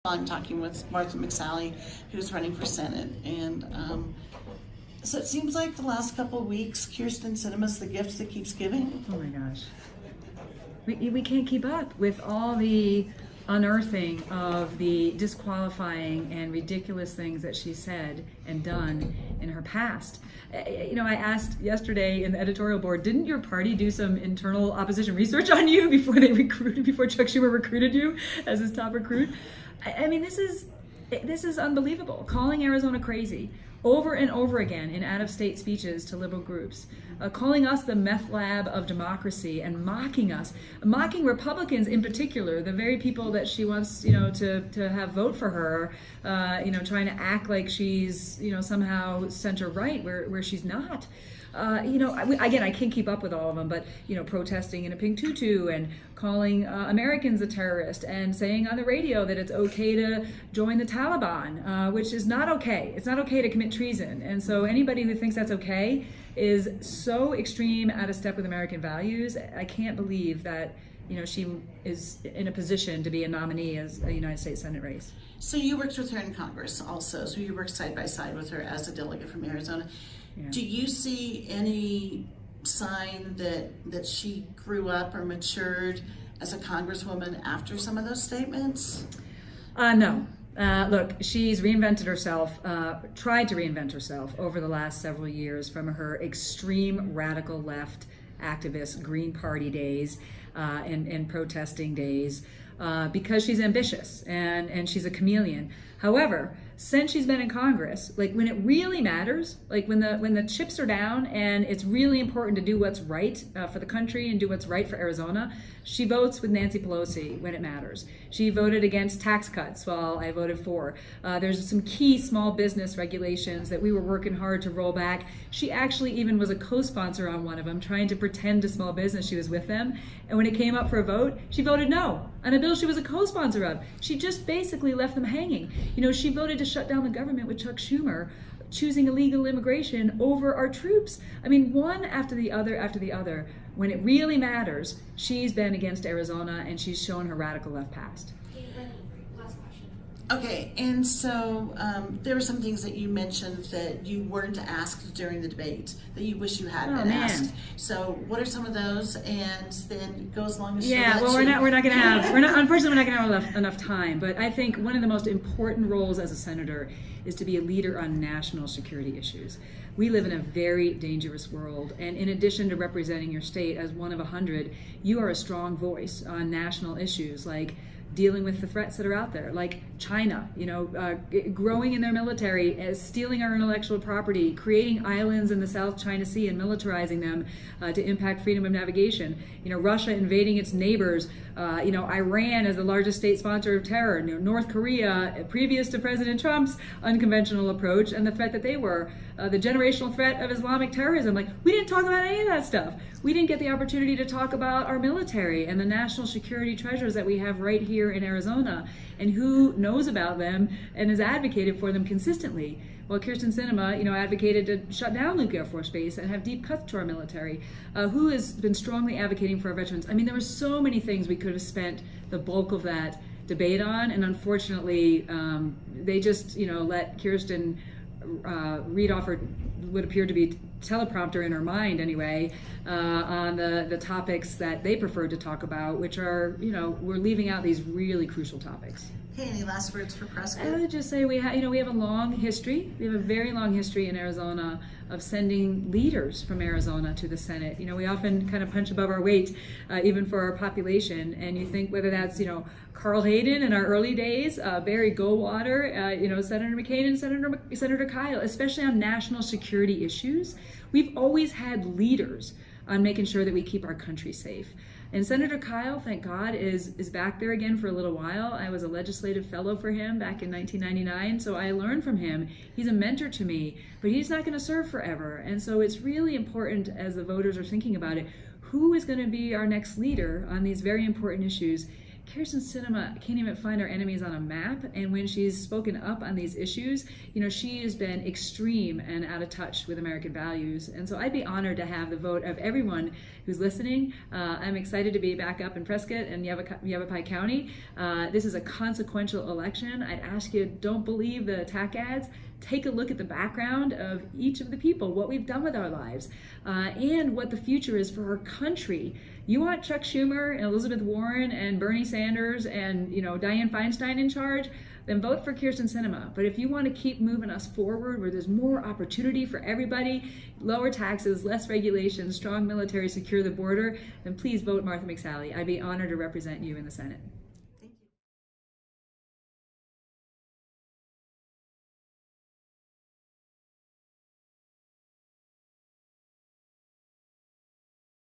I'm talking with Martha McSally, who's running for Senate, and so it seems like the last couple of weeks, Kyrsten Sinema's the gift that keeps giving. Oh my gosh. We can't keep up with all the unearthing of the disqualifying and ridiculous things that she said and done in her past. You know, I asked yesterday in the editorial board, didn't your party do some internal opposition research on you before Chuck Schumer recruited you as his top recruit? I mean, this is unbelievable. Calling Arizona crazy over and over again in out-of-state speeches to liberal groups, calling us the meth lab of democracy and mocking us, mocking Republicans in particular, the very people that she wants, to have vote for her, trying to act like she's, somehow center-right where she's not. Again, I can't keep up with all of them, but, protesting in a pink tutu and calling Americans a terrorist and saying on the radio that it's okay to join the Taliban, which is not okay. It's not okay to commit treason. And so anybody who thinks that's okay is so extreme, out of step with American values. I can't believe that, she is in a position to be a nominee as a United States Senate race. So you worked with her in Congress also, so you worked side by side with her as a delegate from Arizona. Yeah. Do you see any sign that she grew up or matured as a Congresswoman after some of those statements? No. Look, she's reinvented herself, tried to reinvent herself over the last several years from her extreme radical left activist Green Party days and protesting days because she's ambitious and she's a chameleon. However, since she's been in Congress, like when it really matters, like when the chips are down and it's really important to do what's right for the country and do what's right for Arizona, she votes with Nancy Pelosi when it matters. She voted against tax cuts while I voted for. There's some key small business regulations that we were working hard to roll back. She actually even was a co-sponsor on one of them, trying to pretend to small business she was with them. And when it came up for a vote, she voted no on a bill she was a co-sponsor of. She just basically left them hanging. She voted to shut down the government with Chuck Schumer, choosing illegal immigration over our troops. I mean, one after the other. When it really matters, she's been against Arizona and she's shown her radical left past. Last question. Okay, and so there were some things that you mentioned that you weren't asked during the debate that you wish you had been asked. So what are some of those? And then go as long as unfortunately we're not going to have enough time. But I think one of the most important roles as a senator is to be a leader on national security issues. We live in a very dangerous world, and in addition to representing your state as one of 100, you are a strong voice on national issues like dealing with the threats that are out there, like China, growing in their military, stealing our intellectual property, creating islands in the South China Sea and militarizing them to impact freedom of navigation, Russia invading its neighbors, Iran as the largest state sponsor of terror, North Korea, previous to President Trump's unconventional approach and the threat that they were, the generational threat of Islamic terrorism. Like, we didn't talk about any of that stuff. We didn't get the opportunity to talk about our military and the national security treasures that we have right here in Arizona and who knows about them and has advocated for them consistently. Well, Kyrsten Sinema, advocated to shut down Luke Air Force Base and have deep cuts to our military, who has been strongly advocating for our veterans. I mean, there were so many things we could have spent the bulk of that debate on, and unfortunately, they just, let Kyrsten read off her would appear to be teleprompter in her mind anyway, on the topics that they preferred to talk about, which are, we're leaving out these really crucial topics. Okay, any last words for Prescott? I would just say we have a long history. We have a very long history in Arizona of sending leaders from Arizona to the Senate. We often kind of punch above our weight, even for our population. And you think whether that's, Carl Hayden in our early days, Barry Goldwater, Senator McCain and Senator Kyle, especially on national security issues. We've always had leaders on making sure that we keep our country safe. And Senator Kyle, thank God, is back there again for a little while. I was a legislative fellow for him back in 1999, so I learned from him. He's a mentor to me, but he's not going to serve forever. And so it's really important, as the voters are thinking about it, who is going to be our next leader on these very important issues. Kyrsten Sinema can't even find our enemies on a map, and when she's spoken up on these issues, she has been extreme and out of touch with American values. And so I'd be honored to have the vote of everyone who's listening. I'm excited to be back up in Prescott and Yavapai County. This is a consequential election. I'd ask you, don't believe the attack ads. Take a look at the background of each of the people, what we've done with our lives, and what the future is for our country. You want Chuck Schumer and Elizabeth Warren and Bernie Sanders and Dianne Feinstein in charge? Then vote for Kyrsten Sinema. But if you want to keep moving us forward, where there's more opportunity for everybody, lower taxes, less regulations, strong military, secure the border, then please vote Martha McSally. I'd be honored to represent you in the Senate.